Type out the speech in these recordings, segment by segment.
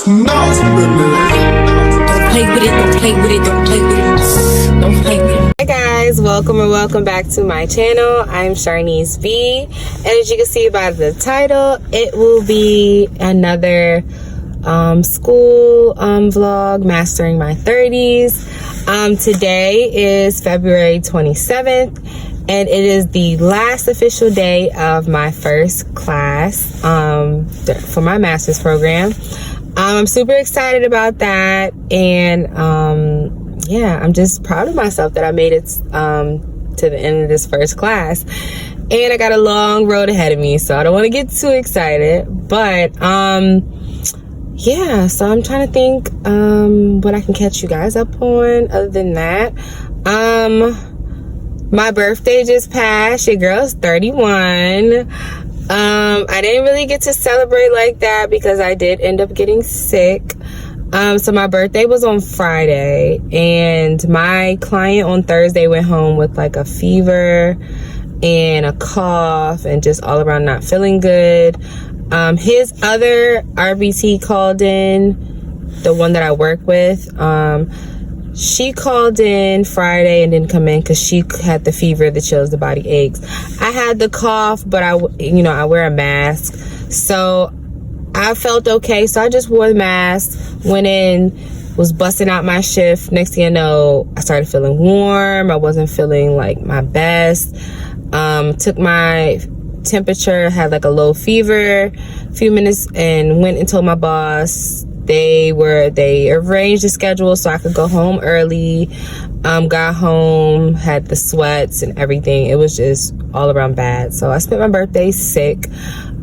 play with it, don't play with it, don't play with it, don't play with it. Hi guys, welcome or welcome back to my channel. I'm Sharnese B, and as you can see by the title, it will be another school vlog, mastering my 30s. Today is February 27th, and it is the last official day of my first class for my master's program. I'm super excited about that, and yeah, I'm just proud of myself that I made it to the end of this first class. And I got a long road ahead of me, so I don't want to get too excited, but yeah, so I'm trying to think what I can catch you guys up on other than that. My birthday just passed. Your girl's 31. I didn't really get to celebrate like that because I did end up getting sick. So my birthday was on Friday, and my client on Thursday went home with like a fever and a cough and just all around not feeling good. His other RBT called in, the one that I work with. She called in Friday and didn't come in because she had the fever, the chills, the body aches. I had the cough, but I wear a mask, so I felt okay. So I just wore the mask, went in, was busting out my shift. Next thing you know, I started feeling warm. I wasn't feeling like my best. Took my temperature, had like a low fever, a few minutes, and went and told my boss. They arranged the schedule so I could go home early. Got home, had the sweats and everything. It was just all around bad. So I spent my birthday sick.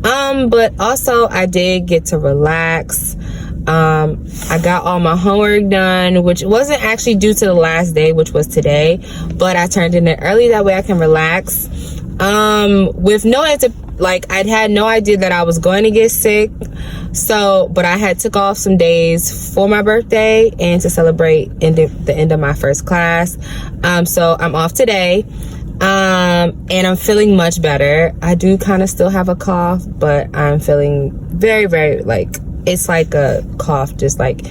But also I did get to relax. I got all my homework done, which wasn't actually due to the last day, which was today, but I turned in it early. That way I can relax. With no answer, like I'd had no idea that I was going to get sick. So, but I had took off some days for my birthday and to celebrate the end of my first class. So I'm off today. And I'm feeling much better. I do kind of still have a cough, but I'm feeling very, very, like, it's like a cough, just like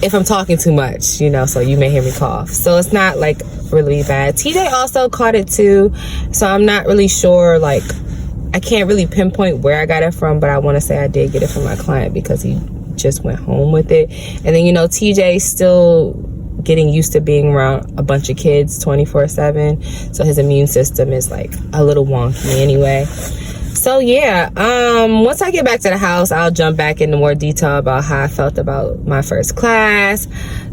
if I'm talking too much, so you may hear me cough. So it's not like really bad. TJ also caught it too, so I'm not really sure, like, I can't really pinpoint where I got it from, but I want to say I did get it from my client because he just went home with it. And then, TJ's still getting used to being around a bunch of kids 24/7, so his immune system is like a little wonky anyway. So yeah, once I get back to the house, I'll jump back into more detail about how I felt about my first class,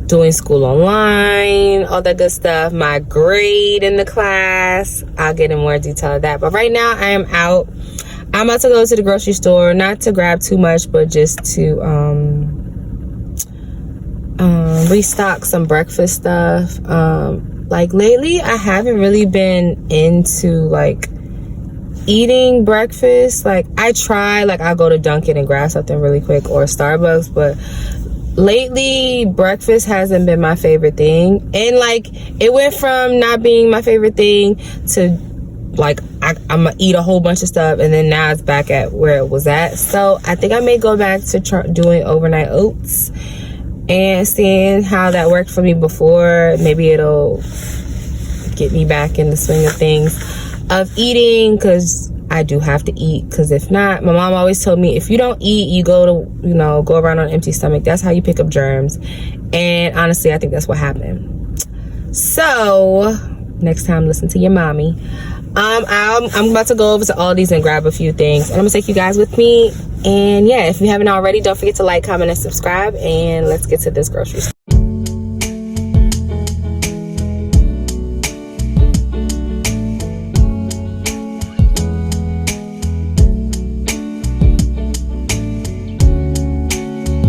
doing school online, all that good stuff, my grade in the class. I'll get in more detail of that. But right now I am out. I'm about to go to the grocery store, not to grab too much, but just to restock some breakfast stuff. Like lately I haven't really been into like eating breakfast. Like I try, like I'll go to Dunkin' and grab something really quick, or Starbucks, but lately breakfast hasn't been my favorite thing. And like it went from not being my favorite thing to like I'm gonna eat a whole bunch of stuff, and then now it's back at where it was at. So I think I may go back to doing overnight oats and seeing how that worked for me before. Maybe it'll get me back in the swing of things of eating, because I do have to eat, because if not, my mom always told me, if you don't eat, you go around on an empty stomach. That's how you pick up germs. And honestly, I think that's what happened. So next time, listen to your mommy. I'm about to go over to Aldi's and grab a few things, and I'm gonna take you guys with me. And yeah, if you haven't already, don't forget to like, comment, and subscribe, and let's get to this grocery store.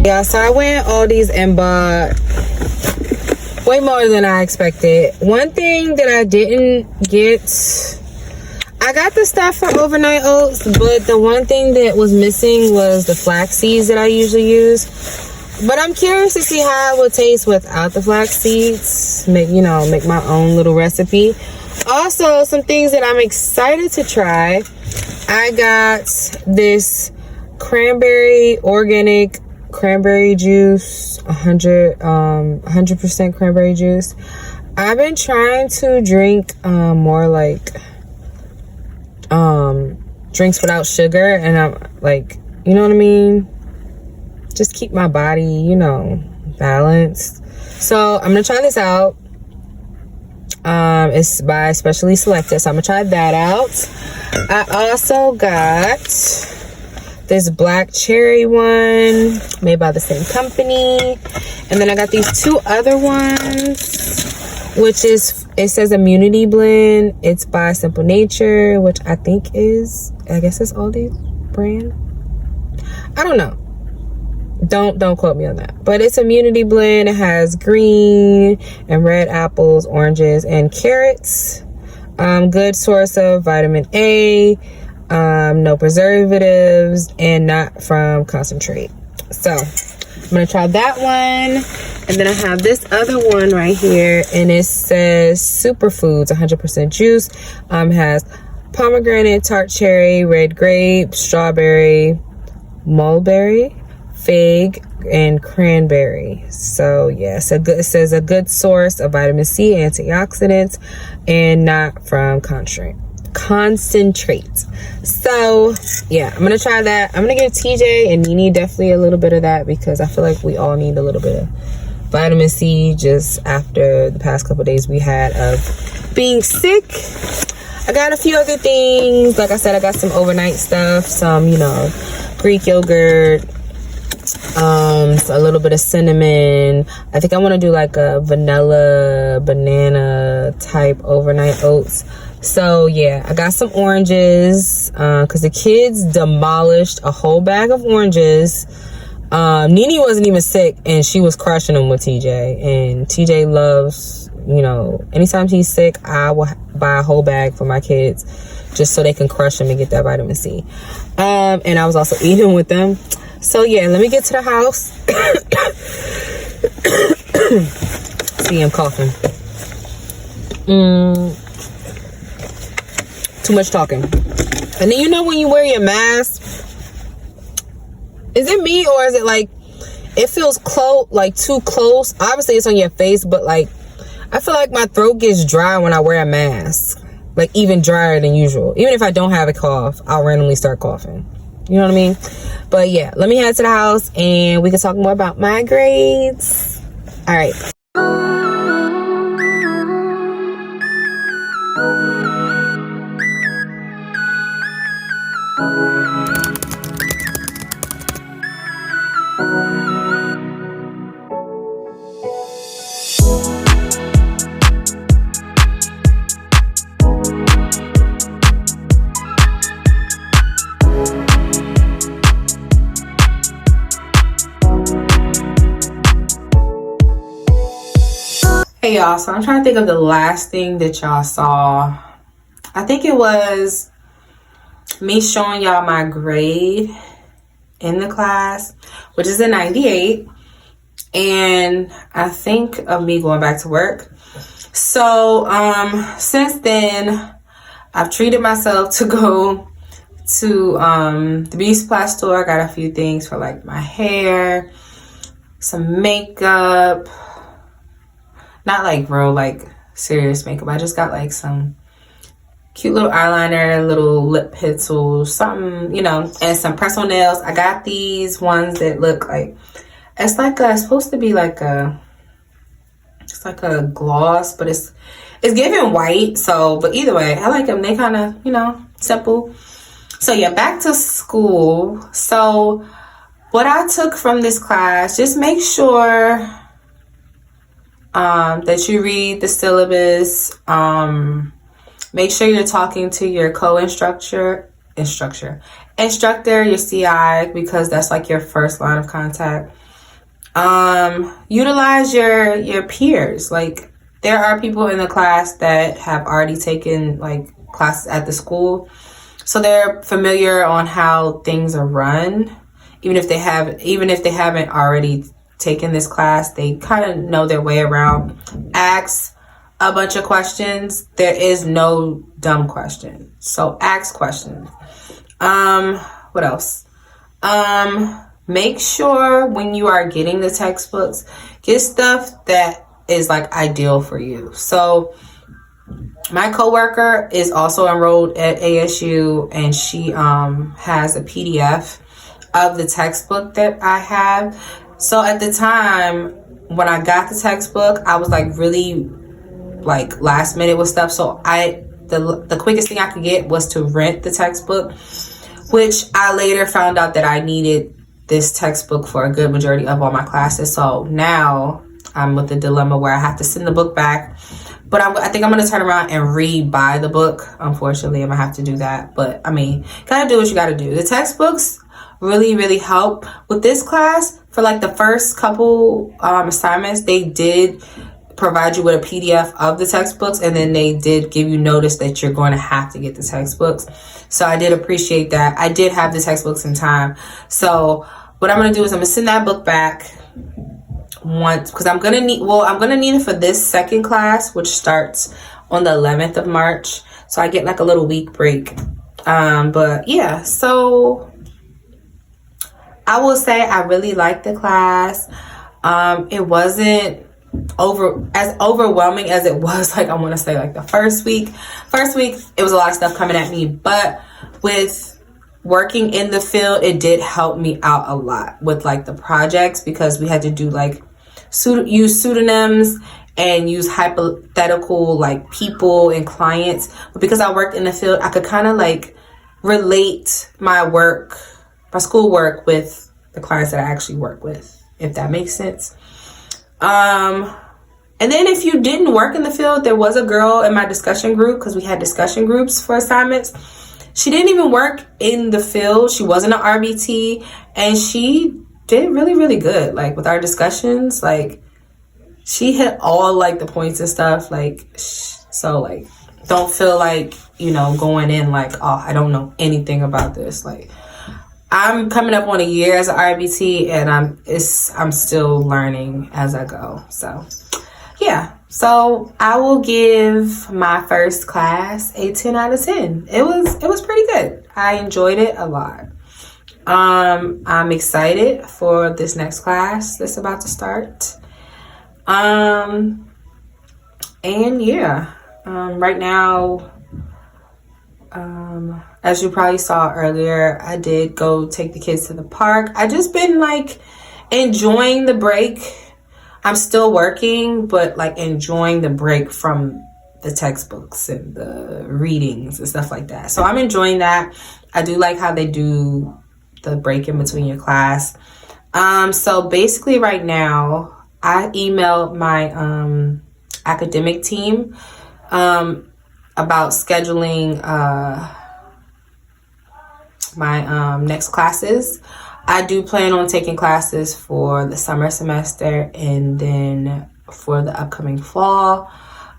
Yeah, so I went Aldi's and bought way more than I expected. One thing that I didn't get, I got the stuff for overnight oats, but the one thing that was missing was the flax seeds that I usually use. But I'm curious to see how it would taste without the flax seeds. Make my own little recipe. Also, some things that I'm excited to try. I got this cranberry organic cranberry juice, 100% cranberry juice. I've been trying to drink more like drinks without sugar, and I'm like, you know what I mean, just keep my body, you know, balanced. So I'm gonna try this out. It's by Specially Selected, so I'm gonna try that out. I also got this black cherry one made by the same company, and then I got these two other ones, which is, it says Immunity Blend. It's by Simple Nature, which I think is, I guess it's Aldi's brand. I don't know. Don't quote me on that, but it's Immunity Blend. It has green and red apples, oranges, and carrots. Good source of vitamin A, no preservatives, and not from concentrate. So I'm gonna try that one, and then I have this other one right here, and it says Superfoods 100% juice. Has pomegranate, tart cherry, red grape, strawberry, mulberry, fig, and cranberry. So yeah, so it says a good source of vitamin C, antioxidants, and not from concentrate. So yeah, I'm gonna try that. I'm gonna give TJ and Nene definitely a little bit of that, because I feel like we all need a little bit of vitamin C just after the past couple days we had of being sick. I got a few other things. Like I said, I got some overnight stuff, some, you know, Greek yogurt, a little bit of cinnamon. I think I want to do like a vanilla banana type overnight oats. So yeah, I got some oranges because the kids demolished a whole bag of oranges. Nene wasn't even sick, and she was crushing them with TJ, and TJ loves, you know, anytime he's sick, I will buy a whole bag for my kids just so they can crush them and get that vitamin C. And I was also eating with them. So yeah, let me get to the house. See, I'm coughing. Too much talking. And then, you know, when you wear your mask, is it me, or is it like it feels close, like too close? Obviously it's on your face, but like I feel like my throat gets dry when I wear a mask, like even drier than usual. Even if I don't have a cough, I'll randomly start coughing. You know what I mean? But yeah, let me head to the house and we can talk more about my grades. All right. Hey y'all, so I'm trying to think of the last thing that y'all saw. I think it was me showing y'all my grade in the class, which is a 98, and I think of me going back to work. So since then I've treated myself to go to the beauty supply store. I got a few things for like my hair, some makeup. Not like real, like serious makeup. I just got like some cute little eyeliner, little lip pencils, something, you know, and some press-on nails. I got these ones that look like, it's like a, it's supposed to be like a, it's like a gloss, but it's giving white. So, but either way, I like them. They kind of, you know, simple. So yeah, back to school. So what I took from this class, just make sure that you read the syllabus. Make sure you're talking to your instructor, your CI, because that's like your first line of contact. Utilize your peers. Like, there are people in the class that have already taken like classes at the school, so they're familiar on how things are run. Even if they haven't already taken this class, they kind of know their way around. Ask a bunch of questions. There is no dumb question, so ask questions. What else? make sure when you are getting the textbooks, get stuff that is like ideal for you. So my coworker is also enrolled at ASU, and she has a PDF of the textbook that I have. So at the time when I got the textbook, I was like really like last minute with stuff. So the quickest thing I could get was to rent the textbook, which I later found out that I needed this textbook for a good majority of all my classes. So now I'm with the dilemma where I have to send the book back. But I think I'm going to turn around and re-buy the book. Unfortunately, I'm going to have to do that. But, I mean, got to do what you got to do. The textbooks really, really help. With this class, for like the first couple assignments, they did provide you with a PDF of the textbooks. And then they did give you notice that you're going to have to get the textbooks. So I did appreciate that. I did have the textbooks in time. So what I'm going to do is I'm going to send that book back once, because I'm gonna need it for this second class, which starts on the 11th of March, so I get like a little week break. But yeah, so I will say I really liked the class. It wasn't as overwhelming as it was like, I want to say like the first week it was a lot of stuff coming at me, but with working in the field, it did help me out a lot with like the projects, because we had to do like use pseudonyms and use hypothetical like people and clients. But because I worked in the field, I could kind of like relate my school work with the clients that I actually work with, if that makes sense. And then if you didn't work in the field, there was a girl in my discussion group, because we had discussion groups for assignments. She didn't even work in the field. She wasn't an RBT, and she did really, really good. Like with our discussions, like she hit all like the points and stuff. Like, so like, don't feel like, going in like, oh, I don't know anything about this. Like, I'm coming up on a year as an RBT, and I'm still learning as I go. So yeah. So I will give my first class a 10 out of 10. It was pretty good. I enjoyed it a lot. I'm excited for this next class that's about to start. And yeah, right now, as you probably saw earlier, I did go take the kids to the park. I just been like enjoying the break. I'm still working, but like enjoying the break from the textbooks and the readings and stuff like that. So I'm enjoying that. I do like how they do the break in between your class. So basically right now, I emailed my academic team about scheduling my next classes. I do plan on taking classes for the summer semester and then for the upcoming fall.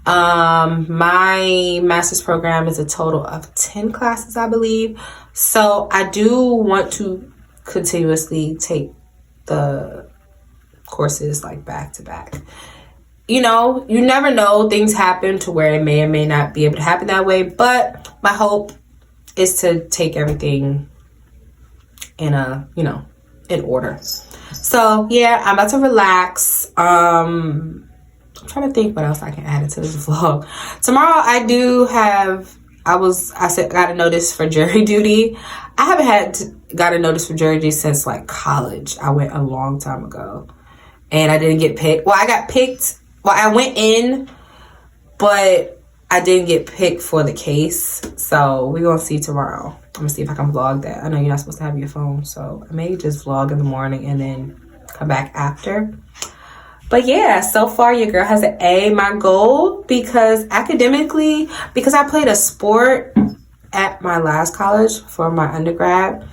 My master's program is a total of 10 classes, I believe. So I do want to continuously take the courses like back to back. You never know. Things happen to where it may or may not be able to happen that way. But my hope is to take everything in in order. So yeah, I'm about to relax. I'm trying to think what else I can add into this vlog. Tomorrow I got a notice for jury duty. I haven't got a notice for jury duty since like college. I went a long time ago, and I didn't get picked. Well, I got picked. Well, I went in, but I didn't get picked for the case. So we're gonna see tomorrow. I'm gonna see if I can vlog that. I know you're not supposed to have your phone, so I may just vlog in the morning and then come back after. But yeah, so far your girl has an A. My goal, because academically, because I played a sport at my last college for my undergrad,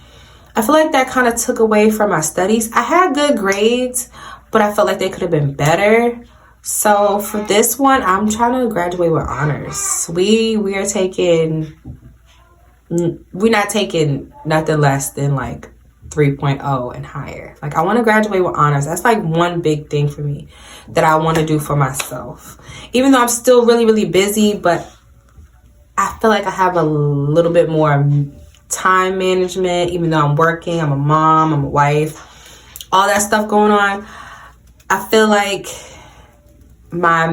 I feel like that kind of took away from my studies. I had good grades, but I felt like they could have been better. So for this one, I'm trying to graduate with honors. We're not taking nothing less than like 3.0 and higher. Like, I want to graduate with honors. That's like one big thing for me that I want to do for myself. Even though I'm still really, really busy, but I feel like I have a little bit more time management. Even though I'm working, I'm a mom, I'm a wife. all that stuff going on, I feel like my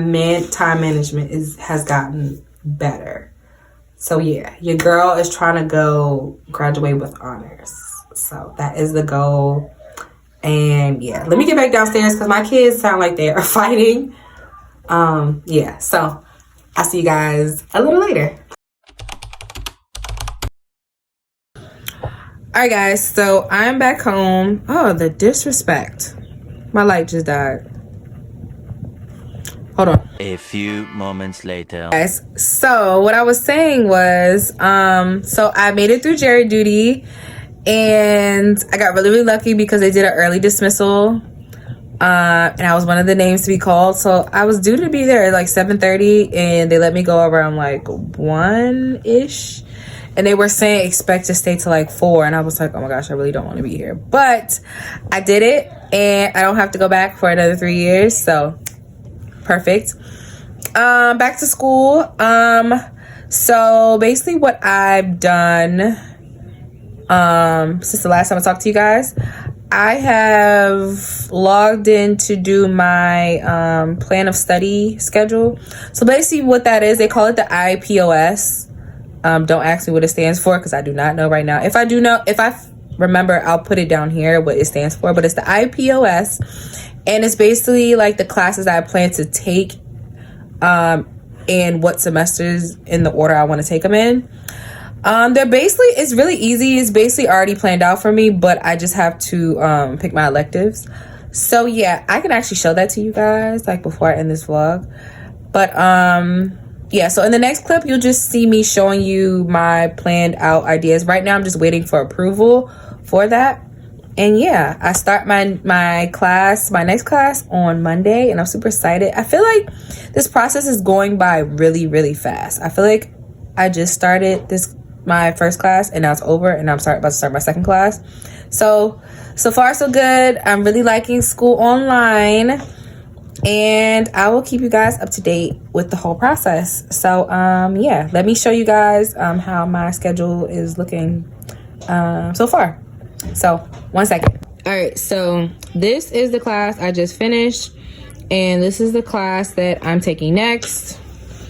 time management has gotten better. So yeah, your girl is trying to go graduate with honors. So that is the goal. And yeah, let me get back downstairs because my kids sound like they are fighting. Yeah, so I'll see you guys a little later. Alright guys, so I'm back home. Oh, the disrespect. My light just died. Hold on. A few moments later. Guys, so what I was saying was, so I made it through jury duty, and I got really, really lucky because they did an early dismissal, and I was one of the names to be called. So I was due to be there at like 7:30, and they let me go around like 1-ish, and they were saying expect to stay till like 4, and I was like, oh my gosh, I really don't want to be here, but I did it, and I don't have to go back for another 3 years, so perfect. Back to school. So basically what I've done since the last time I talked to you guys, I have logged in to do my plan of study schedule. So basically what that is, they call it the IPOS. Don't ask me what it stands for because I do not know right now. If I do know, if I remember, I'll put it down here what it stands for, but it's the IPOS, and it's basically like the classes I plan to take and what semesters in the order I want to take them in. They're basically, it's really easy. It's basically already planned out for me, but I just have to pick my electives. So yeah, I can actually show that to you guys like before I end this vlog. But yeah, so in the next clip, you'll just see me showing you my planned out ideas. Right now, I'm just waiting for approval for that. And yeah, I start my next class on Monday, and I'm super excited. I feel like this process is going by really, really fast. I feel like I just started my first class, and now it's over, and I'm about to start my second class. So far so good. I'm really liking school online, and I will keep you guys up to date with the whole process. So yeah, let me show you guys how my schedule is looking so far. So 1 second. All right, so this is the class I just finished, and this is the class that I'm taking next.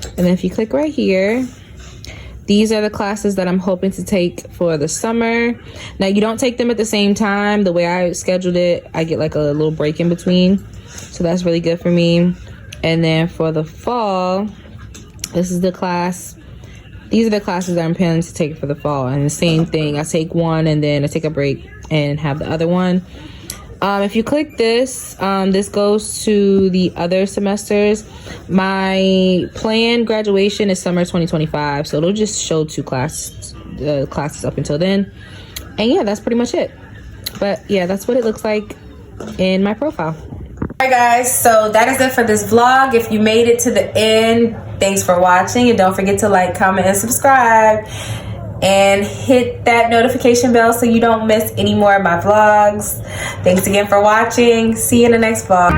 And then if you click right here, these are the classes that I'm hoping to take for the summer. Now, you don't take them at the same time. The way I scheduled it, I get like a little break in between, so that's really good for me. And then for the fall, this is the class. These are the classes that I'm planning to take for the fall. And the same thing, I take one and then I take a break and have the other one. If you click this, this goes to the other semesters. My planned graduation is summer 2025. So it'll just show 2 classes up until then. And yeah, that's pretty much it. But yeah, that's what it looks like in my profile. Alright guys, so that is it for this vlog. If you made it to the end, thanks for watching, and don't forget to like, comment, and subscribe, and hit that notification bell so you don't miss any more of my vlogs. Thanks again for watching. See you in the next vlog.